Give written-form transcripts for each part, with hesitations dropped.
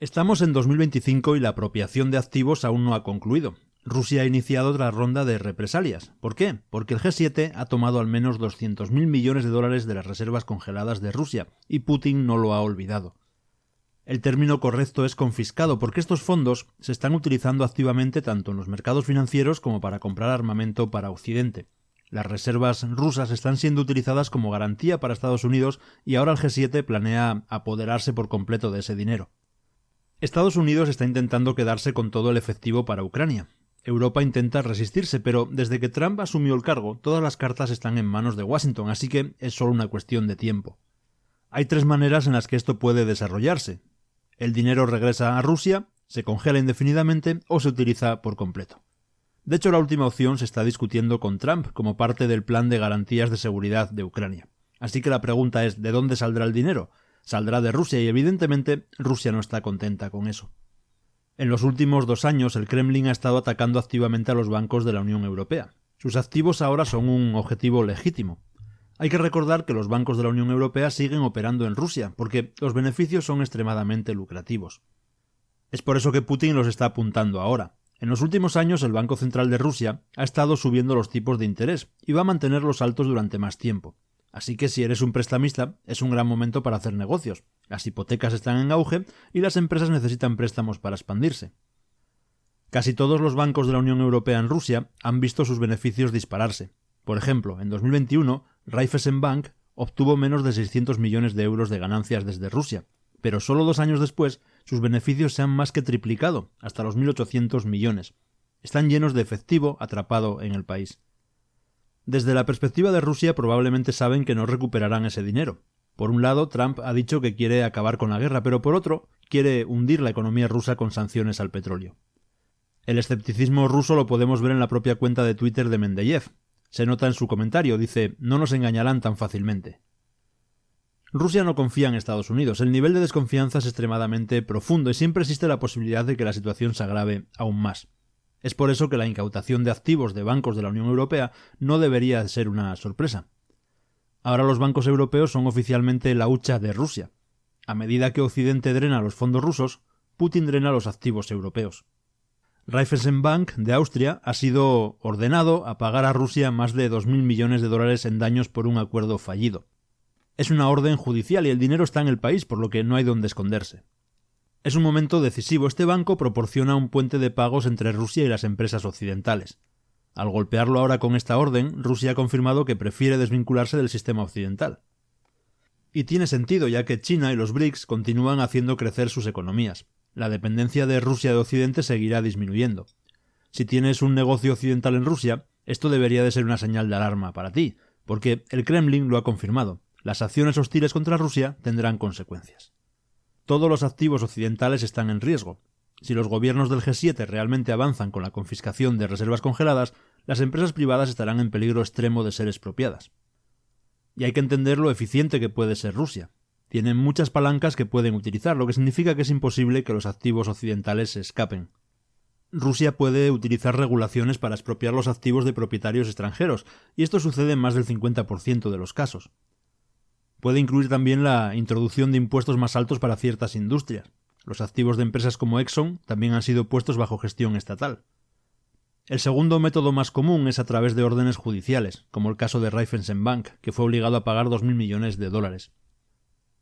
Estamos en 2025 y la apropiación de activos aún no ha concluido. Rusia ha iniciado otra ronda de represalias. ¿Por qué? Porque el G7 ha tomado al menos 200.000 millones de dólares de las reservas congeladas de Rusia y Putin no lo ha olvidado. El término correcto es confiscado porque estos fondos se están utilizando activamente tanto en los mercados financieros como para comprar armamento para Occidente. Las reservas rusas están siendo utilizadas como garantía para Estados Unidos y ahora el G7 planea apoderarse por completo de ese dinero. Estados Unidos está intentando quedarse con todo el efectivo para Ucrania. Europa intenta resistirse, pero desde que Trump asumió el cargo, todas las cartas están en manos de Washington, así que es solo una cuestión de tiempo. Hay tres maneras en las que esto puede desarrollarse. El dinero regresa a Rusia, se congela indefinidamente o se utiliza por completo. De hecho, la última opción se está discutiendo con Trump como parte del plan de garantías de seguridad de Ucrania. Así que la pregunta es, ¿de dónde saldrá el dinero? Saldrá de Rusia y evidentemente Rusia no está contenta con eso. En los últimos 2 años el Kremlin ha estado atacando activamente a los bancos de la Unión Europea. Sus activos ahora son un objetivo legítimo. Hay que recordar que los bancos de la Unión Europea siguen operando en Rusia, porque los beneficios son extremadamente lucrativos. Es por eso que Putin los está apuntando ahora. En los últimos años el Banco Central de Rusia ha estado subiendo los tipos de interés y va a mantenerlos altos durante más tiempo. Así que si eres un prestamista, es un gran momento para hacer negocios. Las hipotecas están en auge y las empresas necesitan préstamos para expandirse. Casi todos los bancos de la Unión Europea en Rusia han visto sus beneficios dispararse. Por ejemplo, en 2021, Raiffeisenbank obtuvo menos de 600 millones de euros de ganancias desde Rusia, pero solo 2 años después sus beneficios se han más que triplicado, hasta los 1.800 millones. Están llenos de efectivo atrapado en el país. Desde la perspectiva de Rusia probablemente saben que no recuperarán ese dinero. Por un lado, Trump ha dicho que quiere acabar con la guerra, pero por otro, quiere hundir la economía rusa con sanciones al petróleo. El escepticismo ruso lo podemos ver en la propia cuenta de Twitter de Mendeyev. Se nota en su comentario, dice, no nos engañarán tan fácilmente. Rusia no confía en Estados Unidos. El nivel de desconfianza es extremadamente profundo y siempre existe la posibilidad de que la situación se agrave aún más. Es por eso que la incautación de activos de bancos de la Unión Europea no debería ser una sorpresa. Ahora los bancos europeos son oficialmente la hucha de Rusia. A medida que Occidente drena los fondos rusos, Putin drena los activos europeos. Raiffeisenbank de Austria ha sido ordenado a pagar a Rusia más de 2.000 millones de dólares en daños por un acuerdo fallido. Es una orden judicial y el dinero está en el país, por lo que no hay donde esconderse. Es un momento decisivo. Este banco proporciona un puente de pagos entre Rusia y las empresas occidentales. Al golpearlo ahora con esta orden, Rusia ha confirmado que prefiere desvincularse del sistema occidental. Y tiene sentido, ya que China y los BRICS continúan haciendo crecer sus economías. La dependencia de Rusia de Occidente seguirá disminuyendo. Si tienes un negocio occidental en Rusia, esto debería de ser una señal de alarma para ti, porque el Kremlin lo ha confirmado. Las acciones hostiles contra Rusia tendrán consecuencias. Todos los activos occidentales están en riesgo. Si los gobiernos del G7 realmente avanzan con la confiscación de reservas congeladas, las empresas privadas estarán en peligro extremo de ser expropiadas. Y hay que entender lo eficiente que puede ser Rusia. Tienen muchas palancas que pueden utilizar, lo que significa que es imposible que los activos occidentales se escapen. Rusia puede utilizar regulaciones para expropiar los activos de propietarios extranjeros, y esto sucede en más del 50% de los casos. Puede incluir también la introducción de impuestos más altos para ciertas industrias. Los activos de empresas como Exxon también han sido puestos bajo gestión estatal. El segundo método más común es a través de órdenes judiciales, como el caso de Raiffeisenbank, que fue obligado a pagar 2.000 millones de dólares.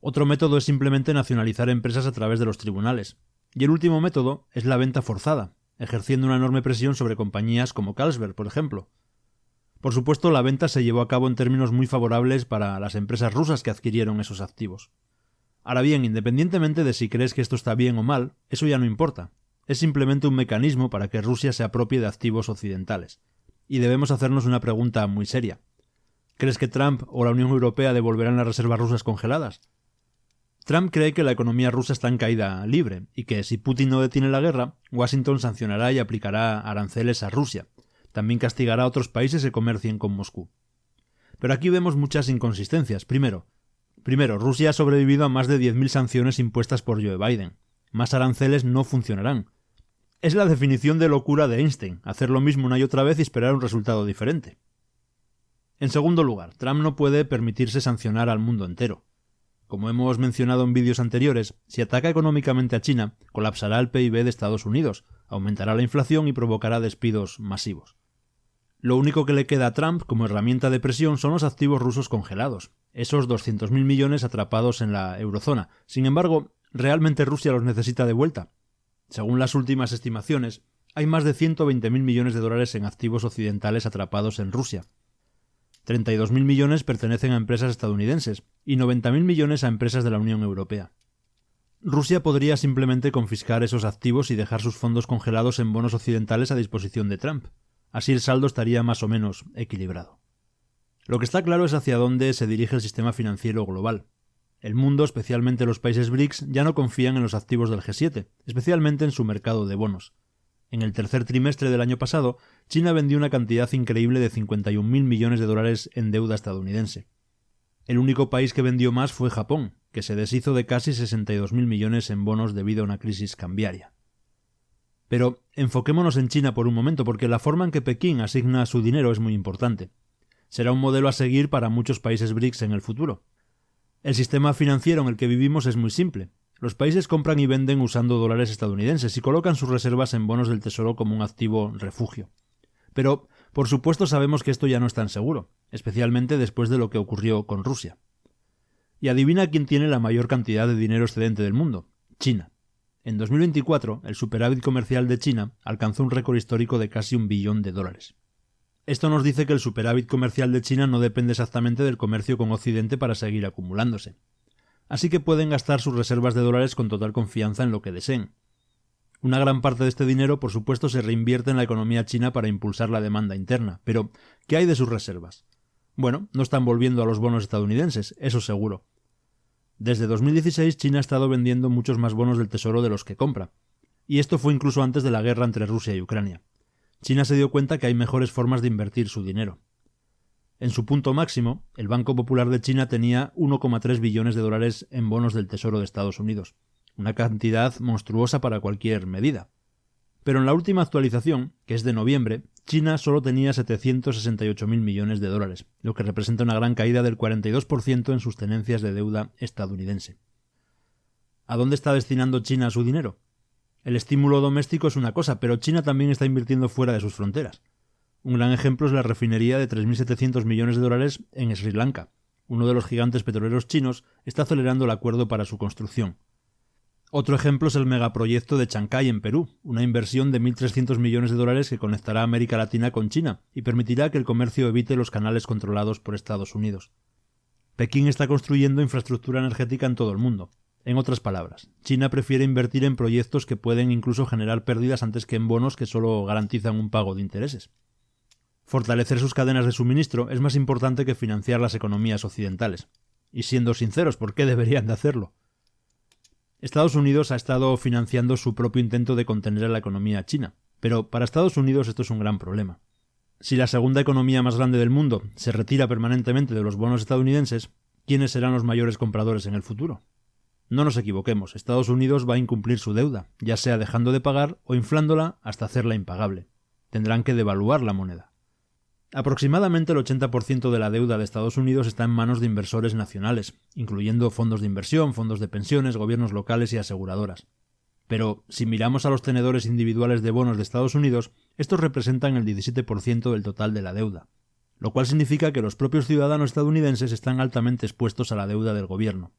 Otro método es simplemente nacionalizar empresas a través de los tribunales. Y el último método es la venta forzada, ejerciendo una enorme presión sobre compañías como Carlsberg, por ejemplo. Por supuesto, la venta se llevó a cabo en términos muy favorables para las empresas rusas que adquirieron esos activos. Ahora bien, independientemente de si crees que esto está bien o mal, eso ya no importa. Es simplemente un mecanismo para que Rusia se apropie de activos occidentales. Y debemos hacernos una pregunta muy seria. ¿Crees que Trump o la Unión Europea devolverán las reservas rusas congeladas? Trump cree que la economía rusa está en caída libre y que si Putin no detiene la guerra, Washington sancionará y aplicará aranceles a Rusia. También castigará a otros países que comercien con Moscú. Pero aquí vemos muchas inconsistencias. Primero, Rusia ha sobrevivido a más de 10.000 sanciones impuestas por Joe Biden. Más aranceles no funcionarán. Es la definición de locura de Einstein, hacer lo mismo una y otra vez y esperar un resultado diferente. En segundo lugar, Trump no puede permitirse sancionar al mundo entero. Como hemos mencionado en vídeos anteriores, si ataca económicamente a China, colapsará el PIB de Estados Unidos, aumentará la inflación y provocará despidos masivos. Lo único que le queda a Trump como herramienta de presión son los activos rusos congelados, esos 200.000 millones atrapados en la eurozona. Sin embargo, ¿realmente Rusia los necesita de vuelta? Según las últimas estimaciones, hay más de 120.000 millones de dólares en activos occidentales atrapados en Rusia. 32.000 millones pertenecen a empresas estadounidenses y 90.000 millones a empresas de la Unión Europea. Rusia podría simplemente confiscar esos activos y dejar sus fondos congelados en bonos occidentales a disposición de Trump. Así el saldo estaría más o menos equilibrado. Lo que está claro es hacia dónde se dirige el sistema financiero global. El mundo, especialmente los países BRICS, ya no confían en los activos del G7, especialmente en su mercado de bonos. En el tercer trimestre del año pasado, China vendió una cantidad increíble de 51.000 millones de dólares en deuda estadounidense. El único país que vendió más fue Japón, que se deshizo de casi 62.000 millones en bonos debido a una crisis cambiaria. Pero enfoquémonos en China por un momento, porque la forma en que Pekín asigna su dinero es muy importante. Será un modelo a seguir para muchos países BRICS en el futuro. El sistema financiero en el que vivimos es muy simple. Los países compran y venden usando dólares estadounidenses y colocan sus reservas en bonos del tesoro como un activo refugio. Pero, por supuesto, sabemos que esto ya no es tan seguro, especialmente después de lo que ocurrió con Rusia. Y adivina quién tiene la mayor cantidad de dinero excedente del mundo: China. En 2024, el superávit comercial de China alcanzó un récord histórico de casi $1 billón. Esto nos dice que el superávit comercial de China no depende exactamente del comercio con Occidente para seguir acumulándose. Así que pueden gastar sus reservas de dólares con total confianza en lo que deseen. Una gran parte de este dinero, por supuesto, se reinvierte en la economía china para impulsar la demanda interna. Pero, ¿qué hay de sus reservas? Bueno, no están volviendo a los bonos estadounidenses, eso seguro. Desde 2016, China ha estado vendiendo muchos más bonos del tesoro de los que compra. Y esto fue incluso antes de la guerra entre Rusia y Ucrania. China se dio cuenta que hay mejores formas de invertir su dinero. En su punto máximo, el Banco Popular de China tenía 1,3 billones de dólares en bonos del Tesoro de Estados Unidos, una cantidad monstruosa para cualquier medida. Pero en la última actualización, que es de noviembre, China solo tenía 768.000 millones de dólares, lo que representa una gran caída del 42% en sus tenencias de deuda estadounidense. ¿A dónde está destinando China su dinero? El estímulo doméstico es una cosa, pero China también está invirtiendo fuera de sus fronteras. Un gran ejemplo es la refinería de 3.700 millones de dólares en Sri Lanka. Uno de los gigantes petroleros chinos está acelerando el acuerdo para su construcción. Otro ejemplo es el megaproyecto de Chancay en Perú, una inversión de 1.300 millones de dólares que conectará América Latina con China y permitirá que el comercio evite los canales controlados por Estados Unidos. Pekín está construyendo infraestructura energética en todo el mundo. En otras palabras, China prefiere invertir en proyectos que pueden incluso generar pérdidas antes que en bonos que solo garantizan un pago de intereses. Fortalecer sus cadenas de suministro es más importante que financiar las economías occidentales. Y siendo sinceros, ¿por qué deberían de hacerlo? Estados Unidos ha estado financiando su propio intento de contener a la economía china, pero para Estados Unidos esto es un gran problema. Si la segunda economía más grande del mundo se retira permanentemente de los bonos estadounidenses, ¿quiénes serán los mayores compradores en el futuro? No nos equivoquemos, Estados Unidos va a incumplir su deuda, ya sea dejando de pagar o inflándola hasta hacerla impagable. Tendrán que devaluar la moneda. Aproximadamente el 80% de la deuda de Estados Unidos está en manos de inversores nacionales, incluyendo fondos de inversión, fondos de pensiones, gobiernos locales y aseguradoras. Pero, si miramos a los tenedores individuales de bonos de Estados Unidos, estos representan el 17% del total de la deuda, lo cual significa que los propios ciudadanos estadounidenses están altamente expuestos a la deuda del gobierno.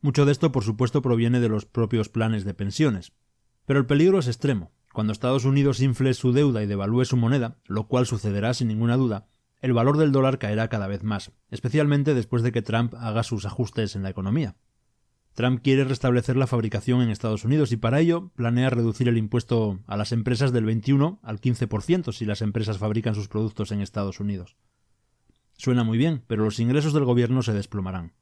Mucho de esto, por supuesto, proviene de los propios planes de pensiones. Pero el peligro es extremo. Cuando Estados Unidos infle su deuda y devalúe su moneda, lo cual sucederá sin ninguna duda, el valor del dólar caerá cada vez más, especialmente después de que Trump haga sus ajustes en la economía. Trump quiere restablecer la fabricación en Estados Unidos y para ello planea reducir el impuesto a las empresas del 21 al 15% si las empresas fabrican sus productos en Estados Unidos. Suena muy bien, pero los ingresos del gobierno se desplomarán.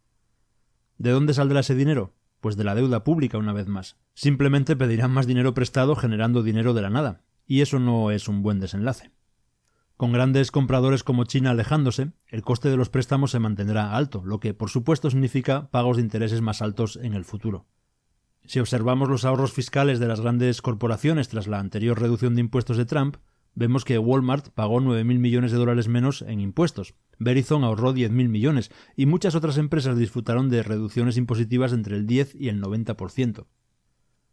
¿De dónde saldrá ese dinero? Pues de la deuda pública una vez más. Simplemente pedirán más dinero prestado generando dinero de la nada, y eso no es un buen desenlace. Con grandes compradores como China alejándose, el coste de los préstamos se mantendrá alto, lo que por supuesto significa pagos de intereses más altos en el futuro. Si observamos los ahorros fiscales de las grandes corporaciones tras la anterior reducción de impuestos de Trump, Vemos que Walmart pagó 9.000 millones de dólares menos en impuestos, Verizon ahorró 10.000 millones y muchas otras empresas disfrutaron de reducciones impositivas entre el 10 y el 90%.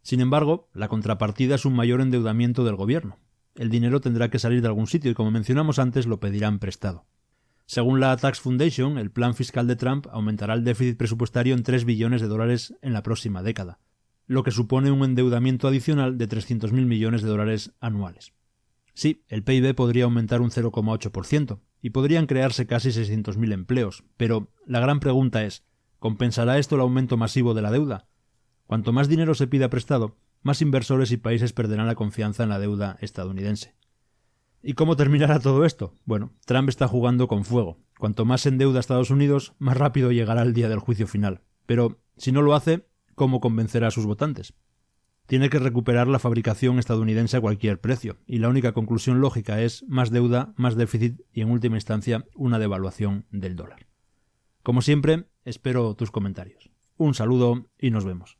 Sin embargo, la contrapartida es un mayor endeudamiento del gobierno. El dinero tendrá que salir de algún sitio y, como mencionamos antes, lo pedirán prestado. Según la Tax Foundation, el plan fiscal de Trump aumentará el déficit presupuestario en 3 billones de dólares en la próxima década, lo que supone un endeudamiento adicional de 300.000 millones de dólares anuales. Sí, el PIB podría aumentar un 0,8% y podrían crearse casi 600.000 empleos, pero la gran pregunta es, ¿compensará esto el aumento masivo de la deuda? Cuanto más dinero se pida prestado, más inversores y países perderán la confianza en la deuda estadounidense. ¿Y cómo terminará todo esto? Bueno, Trump está jugando con fuego. Cuanto más se endeuda Estados Unidos, más rápido llegará el día del juicio final. Pero, si no lo hace, ¿cómo convencerá a sus votantes? Tiene que recuperar la fabricación estadounidense a cualquier precio, y la única conclusión lógica es más deuda, más déficit y, en última instancia, una devaluación del dólar. Como siempre, espero tus comentarios. Un saludo y nos vemos.